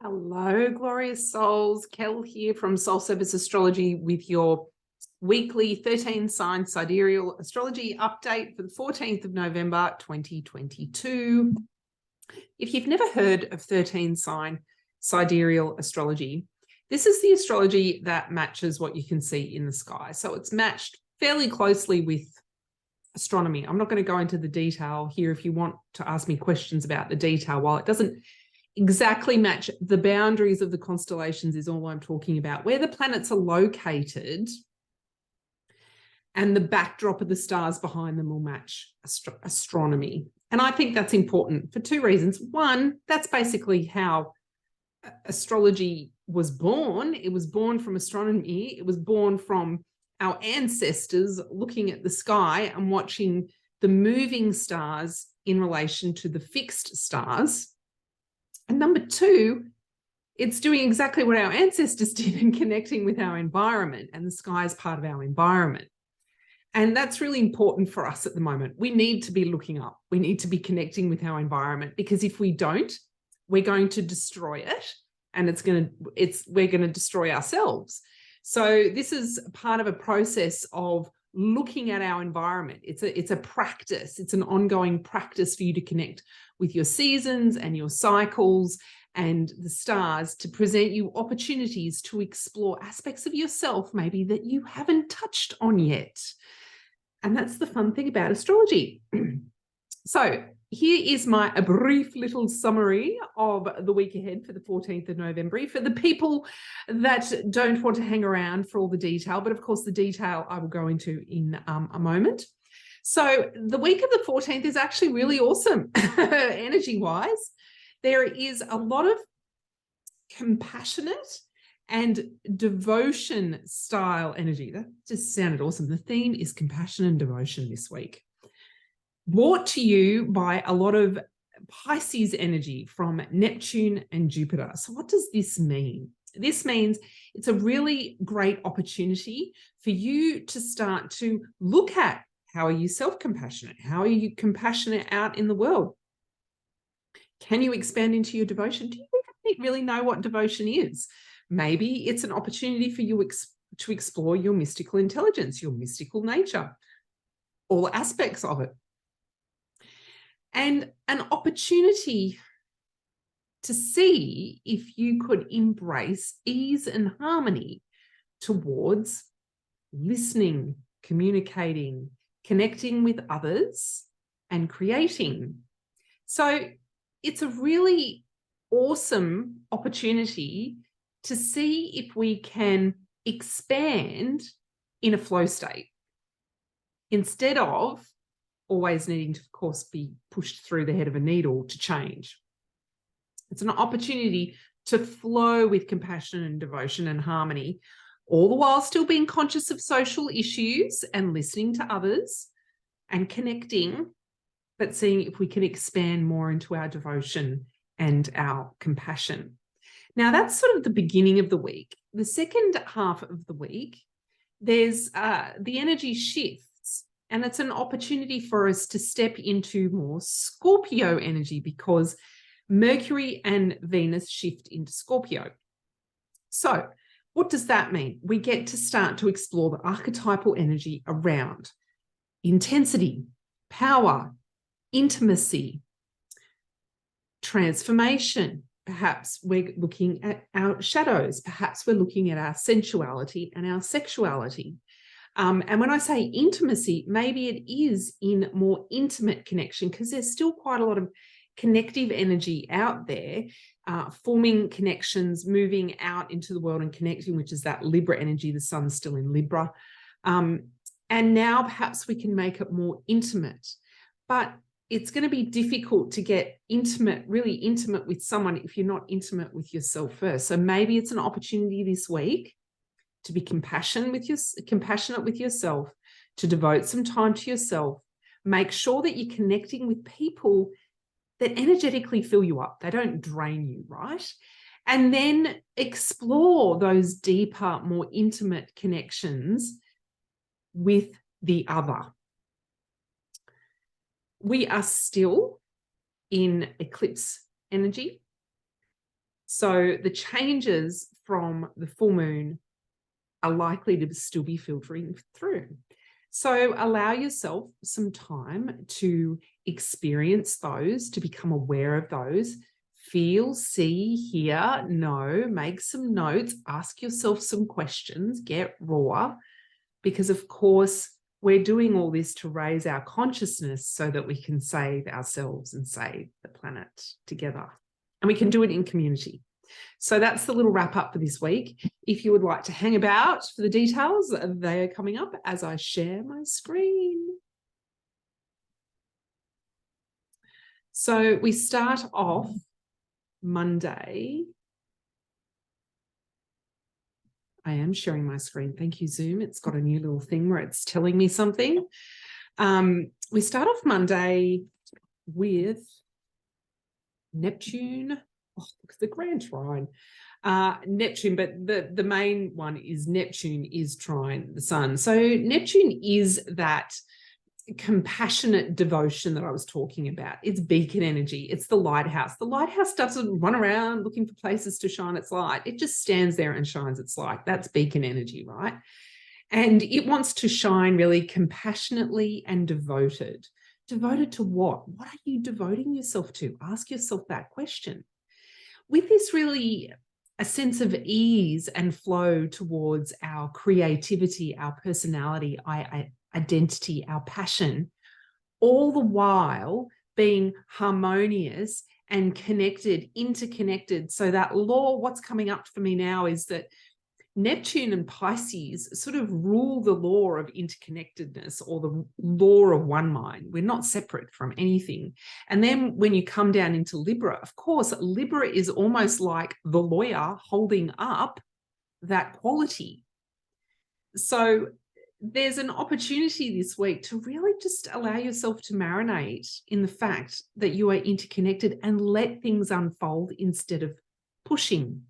Hello, glorious souls. Kel here from Soul Service Astrology with your weekly 13 sign Sidereal Astrology update for the 14th of November 2022. If you've never heard of 13 sign Sidereal Astrology, this is the astrology that matches what you can see in the sky. So it's matched fairly closely with astronomy. I'm not going to go into the detail here. If you want to ask me questions about the detail, while it doesn't exactly match the boundaries of the constellations is all I'm talking about, where the planets are located and the backdrop of the stars behind them will match astronomy. And I think that's important for two reasons. One, that's basically how astrology was born. It was born from astronomy. It was born from our ancestors looking at the sky and watching the moving stars in relation to the fixed stars. And number two, it's doing exactly what our ancestors did in connecting with our environment, and the sky is part of our environment. And that's really important for us at the moment. We need to be looking up. We need to be connecting with our environment, because if we don't, we're going to destroy it, and we're going to destroy ourselves. So this is part of a process of looking at our environment. It's a practice. It's an ongoing practice for you to connect with your seasons and your cycles and the stars to present you opportunities to explore aspects of yourself maybe that you haven't touched on yet. And that's the fun thing about astrology. So here is a brief little summary of the week ahead for the 14th of November for the people that don't want to hang around for all the detail. But of course, the detail I will go into in a moment. So the week of the 14th is actually really awesome energy-wise. There is a lot of compassionate and devotion style energy. That just sounded awesome. The theme is compassion and devotion this week, brought to you by a lot of Pisces energy from Neptune and Jupiter. So what does this mean? This means it's a really great opportunity for you to start to look at, how are you self-compassionate? How are you compassionate out in the world? Can you expand into your devotion? Do you really know what devotion is? Maybe it's an opportunity for you to explore your mystical intelligence, your mystical nature, all aspects of it. And an opportunity to see if you could embrace ease and harmony towards listening, communicating, connecting with others, and creating. So it's a really awesome opportunity to see if we can expand in a flow state instead of always needing to, of course, be pushed through the head of a needle to change. It's an opportunity to flow with compassion and devotion and harmony, all the while still being conscious of social issues and listening to others and connecting, but seeing if we can expand more into our devotion and our compassion. Now, that's sort of the beginning of the week. The second half of the week, there's the energy shifts, and it's an opportunity for us to step into more Scorpio energy, because Mercury and Venus shift into Scorpio. So what does that mean? We get to start to explore the archetypal energy around intensity, power, intimacy, transformation. Perhaps we're looking at our shadows. Perhaps we're looking at our sensuality and our sexuality. And when I say intimacy, maybe it is in more intimate connection, because there's still quite a lot of connective energy out there, forming connections, moving out into the world and connecting, which is that Libra energy. The sun's still in Libra. And now perhaps we can make it more intimate. But it's going to be difficult to get intimate, really intimate with someone if you're not intimate with yourself first. So maybe it's an opportunity this week to be compassionate with yourself, to devote some time to yourself. Make sure that you're connecting with people that energetically fill you up. They don't drain you, right? And then explore those deeper, more intimate connections with the other. We are still in eclipse energy. So the changes from the full moon are likely to still be filtering through. So allow yourself some time to experience those, to become aware of those. Feel, see, hear, know, make some notes, ask yourself some questions, get raw, because of course we're doing all this to raise our consciousness so that we can save ourselves and save the planet together. And we can do it in community. So that's the little wrap up for this week. If you would like to hang about for the details, they are coming up as I share my screen. So we start off Monday. I am sharing my screen. Thank you, Zoom. It's got a new little thing where it's telling me something. We start off Monday with Neptune. Oh, look at the grand trine. Neptune, but the main one is Neptune is trine the sun. So Neptune is that compassionate devotion that I was talking about. It's beacon energy. It's the lighthouse. The lighthouse doesn't run around looking for places to shine its light. It just stands there and shines its light. That's beacon energy, right? And it wants to shine really compassionately and devoted. Devoted to what? What are you devoting yourself to? Ask yourself that question. With this really a sense of ease and flow towards our creativity, our personality, identity, our passion, all the while being harmonious and connected, interconnected. So that law, what's coming up for me now is that Neptune and Pisces sort of rule the law of interconnectedness, or the law of one mind. We're not separate from anything. And then when you come down into Libra, of course, Libra is almost like the lawyer holding up that quality. So there's an opportunity this week to really just allow yourself to marinate in the fact that you are interconnected and let things unfold instead of pushing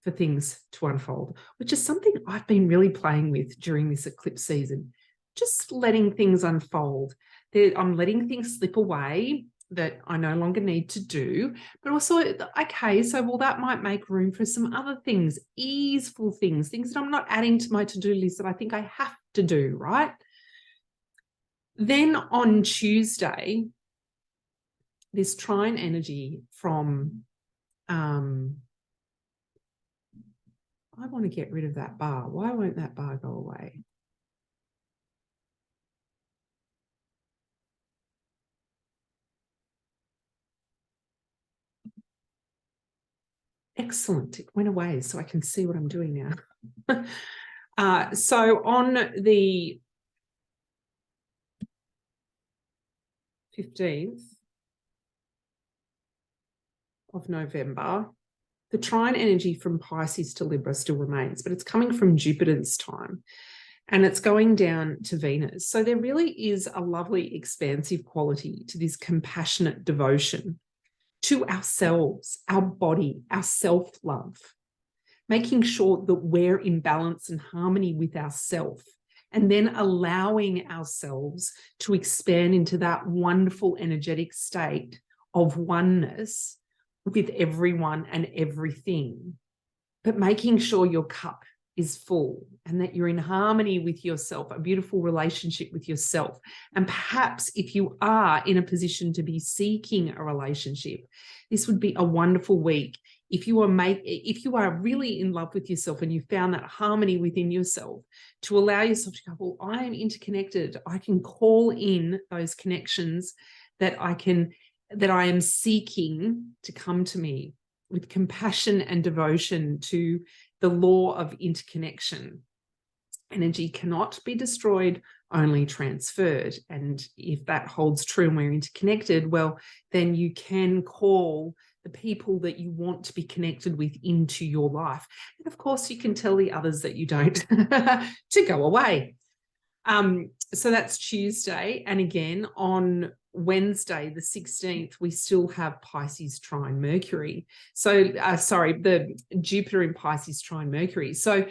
for things to unfold, which is something I've been really playing with during this eclipse season. Just letting things unfold. I'm letting things slip away that I no longer need to do, but also, okay, so well, that might make room for some other things, easeful things, things that I'm not adding to my to-do list that I think I have to do, right? Then on Tuesday, this trine energy from I want to get rid of that bar. Why won't that bar go away? Excellent. It went away so I can see what I'm doing now. So on the 15th of November, the trine energy from Pisces to Libra still remains, but it's coming from Jupiter's time and it's going down to Venus. So there really is a lovely expansive quality to this compassionate devotion to ourselves, our body, our self-love, making sure that we're in balance and harmony with ourselves, and then allowing ourselves to expand into that wonderful energetic state of oneness with everyone and everything, but making sure your cup is full and that you're in harmony with yourself, a beautiful relationship with yourself. And perhaps if you are in a position to be seeking a relationship, this would be a wonderful week. If you are really in love with yourself and you found that harmony within yourself, to allow yourself to go, well, I am interconnected. I can call in those connections that I am seeking to come to me with compassion and devotion to the law of interconnection. Energy cannot be destroyed, only transferred. And if that holds true and we're interconnected, well, then you can call the people that you want to be connected with into your life. And of course, you can tell the others that you don't to go away. So that's Tuesday. And again, on Wednesday, the 16th, we still have Pisces trine Mercury. So, the Jupiter in Pisces trine Mercury. So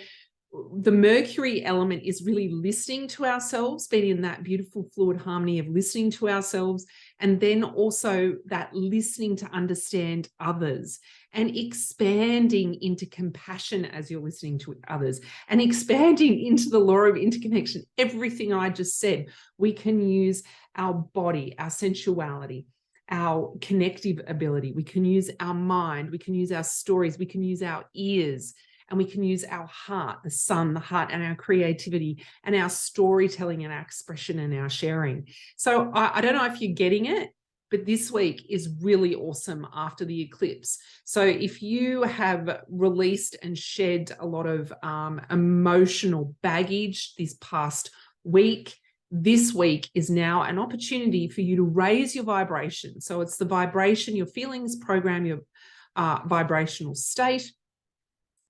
The Mercury element is really listening to ourselves, being in that beautiful fluid harmony of listening to ourselves, and then also that listening to understand others and expanding into compassion as you're listening to others and expanding into the law of interconnection. Everything I just said, we can use our body, our sensuality, our connective ability. We can use our mind. We can use our stories. We can use our ears. And we can use our heart, the sun, the heart, and our creativity and our storytelling and our expression and our sharing. So I don't know if you're getting it, but this week is really awesome after the eclipse. So if you have released and shed a lot of emotional baggage this past week, this week is now an opportunity for you to raise your vibration. So it's the vibration, your feelings program, your vibrational state.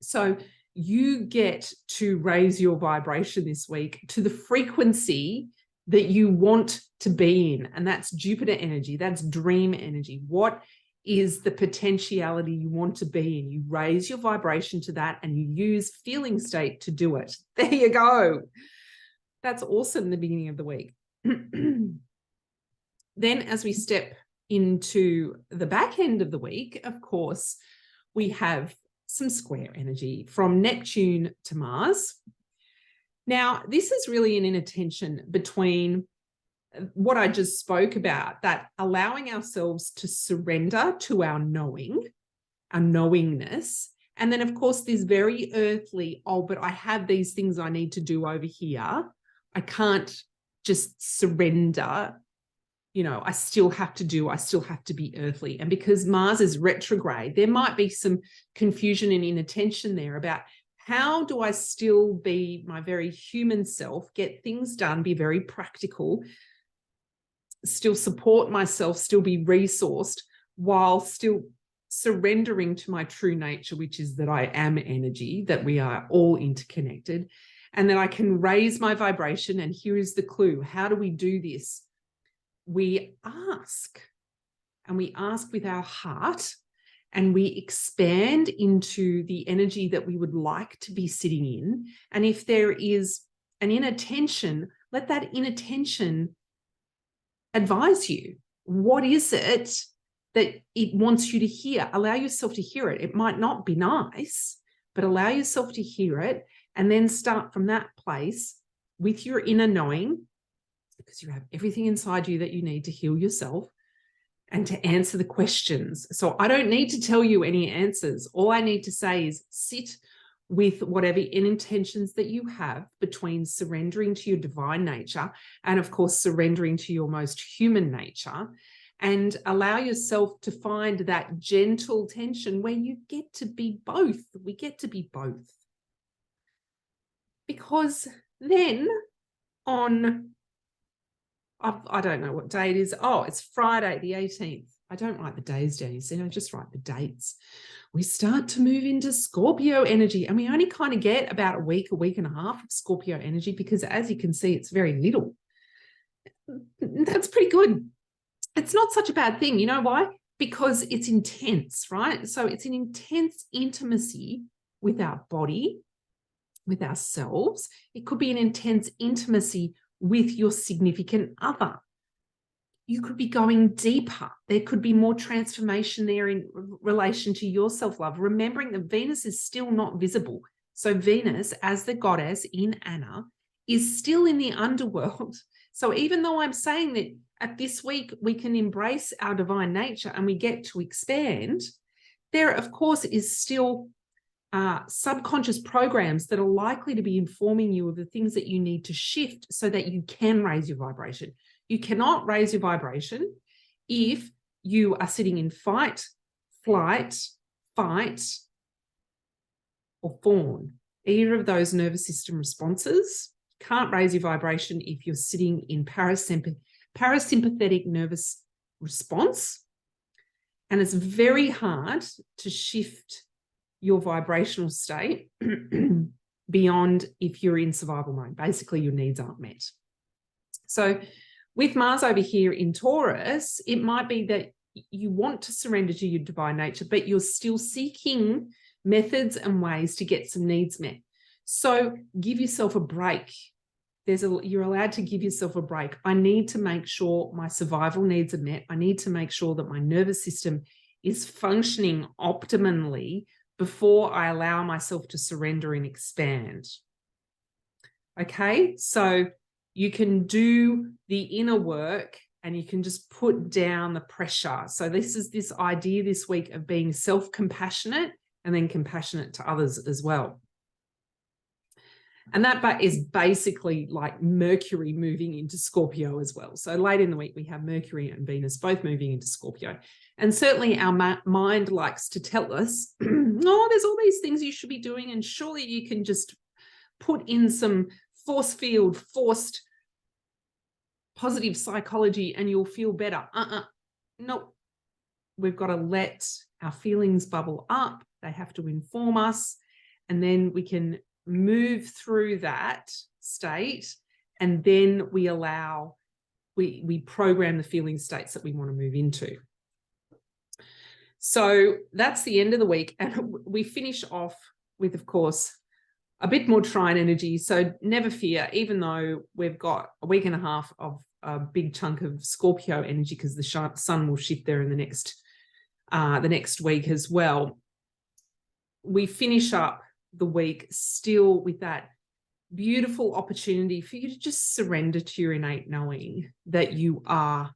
So you get to raise your vibration this week to the frequency that you want to be in. And that's Jupiter energy. That's dream energy. What is the potentiality you want to be in? You raise your vibration to that and you use feeling state to do it. There you go. That's awesome, the beginning of the week. Then as we step into the back end of the week, of course, we have some square energy from Neptune to Mars. Now, this is really an inattention between what I just spoke about, that allowing ourselves to surrender to our knowing, our knowingness, and then, of course, this very earthly, oh, but I have these things I need to do over here. I can't just surrender. You know, I still have to be earthly. And because Mars is retrograde, there might be some confusion and inattention there about how do I still be my very human self, get things done, be very practical, still support myself, still be resourced, while still surrendering to my true nature, which is that I am energy, that we are all interconnected, and that I can raise my vibration. And here is the clue. How do we do this? We ask, and we ask with our heart, and we expand into the energy that we would like to be sitting in. And if there is an inattention, let that inattention advise you. What is it that it wants you to hear? Allow yourself to hear it. It might not be nice, but allow yourself to hear it, and then start from that place with your inner knowing, because you have everything inside you that you need to heal yourself and to answer the questions. So I don't need to tell you any answers. All I need to say is sit with whatever intentions that you have between surrendering to your divine nature and, of course, surrendering to your most human nature, and allow yourself to find that gentle tension where you get to be both. We get to be both. Because then on, I don't know what day it is. Oh, it's Friday the 18th. I don't write the days down, you see, I just write the dates. We start to move into Scorpio energy, and we only kind of get about a week and a half of Scorpio energy, because as you can see, it's very little. That's pretty good. It's not such a bad thing. You know why? Because it's intense, right? So it's an intense intimacy with our body, with ourselves. It could be an intense intimacy with your significant other. You could be going deeper. There could be more transformation there in relation to your self-love, remembering that Venus is still not visible. So Venus, as the goddess in Anna, is still in the underworld. So even though I'm saying that at this week we can embrace our divine nature and we get to expand, there, of course, is still subconscious programs that are likely to be informing you of the things that you need to shift so that you can raise your vibration. You cannot raise your vibration if you are sitting in fight, flight, fight, or fawn. Either of those nervous system responses. Can't raise your vibration if you're sitting in parasympathetic nervous response. And it's very hard to shift your vibrational state beyond if you're in survival mode. Basically, your needs aren't met. So with Mars over here in Taurus, it might be that you want to surrender to your divine nature, but you're still seeking methods and ways to get some needs met. So give yourself a break. You're allowed to give yourself a break. I need to make sure my survival needs are met. I need to make sure that my nervous system is functioning optimally before I allow myself to surrender and expand. Okay, so you can do the inner work and you can just put down the pressure. So this is this idea this week of being self-compassionate and then compassionate to others as well. And that is basically like Mercury moving into Scorpio as well. So late in the week, we have Mercury and Venus both moving into Scorpio. And certainly our mind likes to tell us, oh, there's all these things you should be doing, and surely you can just put in some force field, forced positive psychology and you'll feel better. No, we've got to let our feelings bubble up. They have to inform us, and then we can move through that state, and then we program the feeling states that we want to move into. So that's the end of the week, and we finish off with, of course, a bit more trine energy. So never fear, even though we've got a week and a half of a big chunk of Scorpio energy, because the sun will shift there in the next week as well. We finish up the week still with that beautiful opportunity for you to just surrender to your innate knowing that you are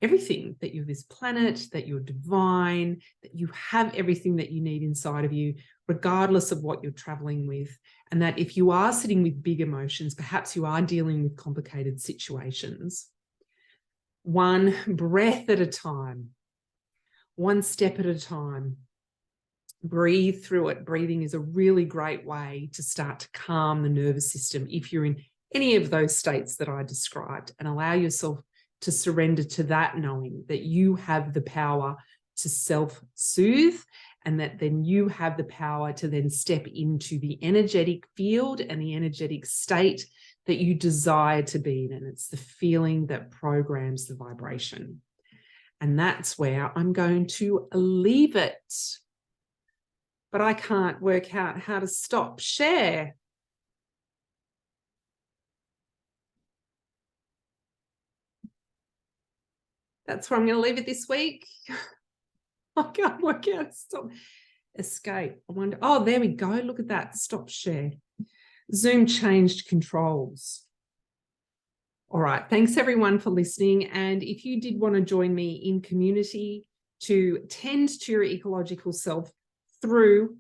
everything, that you're this planet, that you're divine, that you have everything that you need inside of you, regardless of what you're traveling with. And that if you are sitting with big emotions, perhaps you are dealing with complicated situations, one breath at a time, one step at a time, breathe through it. Breathing is a really great way to start to calm the nervous system if you're in any of those states that I described, and allow yourself to surrender to that knowing that you have the power to self-soothe, and that then you have the power to then step into the energetic field and the energetic state that you desire to be in. And it's the feeling that programs the vibration. And that's where I'm going to leave it. But I can't work out how to stop share. That's where I'm going to leave it this week. I can't work out. Stop. Escape. I wonder. Oh, there we go. Look at that. Stop share. Zoom changed controls. All right. Thanks, everyone, for listening. And if you did want to join me in community to tend to your ecological self through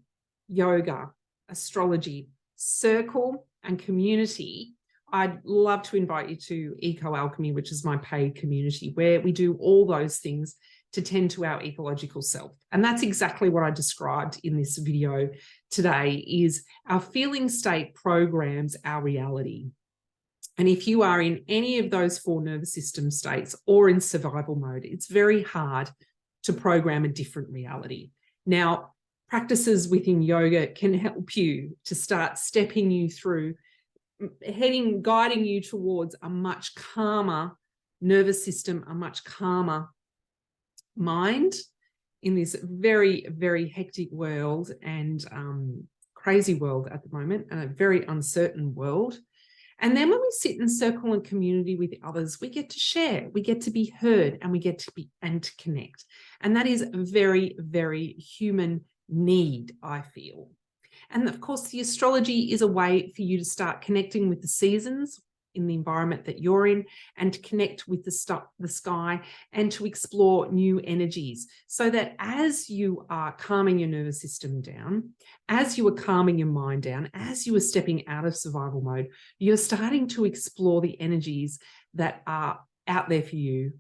yoga, astrology, circle, and community, I'd love to invite you to Eco Alchemy, which is my paid community, where we do all those things to tend to our ecological self. And that's exactly what I described in this video today, is our feeling state programs our reality. And if you are in any of those 4 nervous system states or in survival mode, it's very hard to program a different reality. Now, practices within yoga can help you to start stepping you through, guiding you towards a much calmer nervous system, a much calmer mind in this very, very hectic world and crazy world at the moment, and a very uncertain world. And then when we sit in circle and community with others, we get to share, we get to be heard, and we get to be and to connect. And that is a very, very human need, I feel. And of course, the astrology is a way for you to start connecting with the seasons in the environment that you're in, and to connect with the sky, and to explore new energies, so that as you are calming your nervous system down, as you are calming your mind down, as you are stepping out of survival mode, you're starting to explore the energies that are out there for you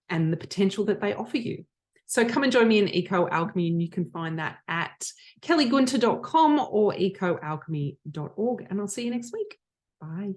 and the potential that they offer you. So come and join me in Eco Alchemy, and you can find that at kellygunter.com or ecoalchemy.org. And I'll see you next week. Bye.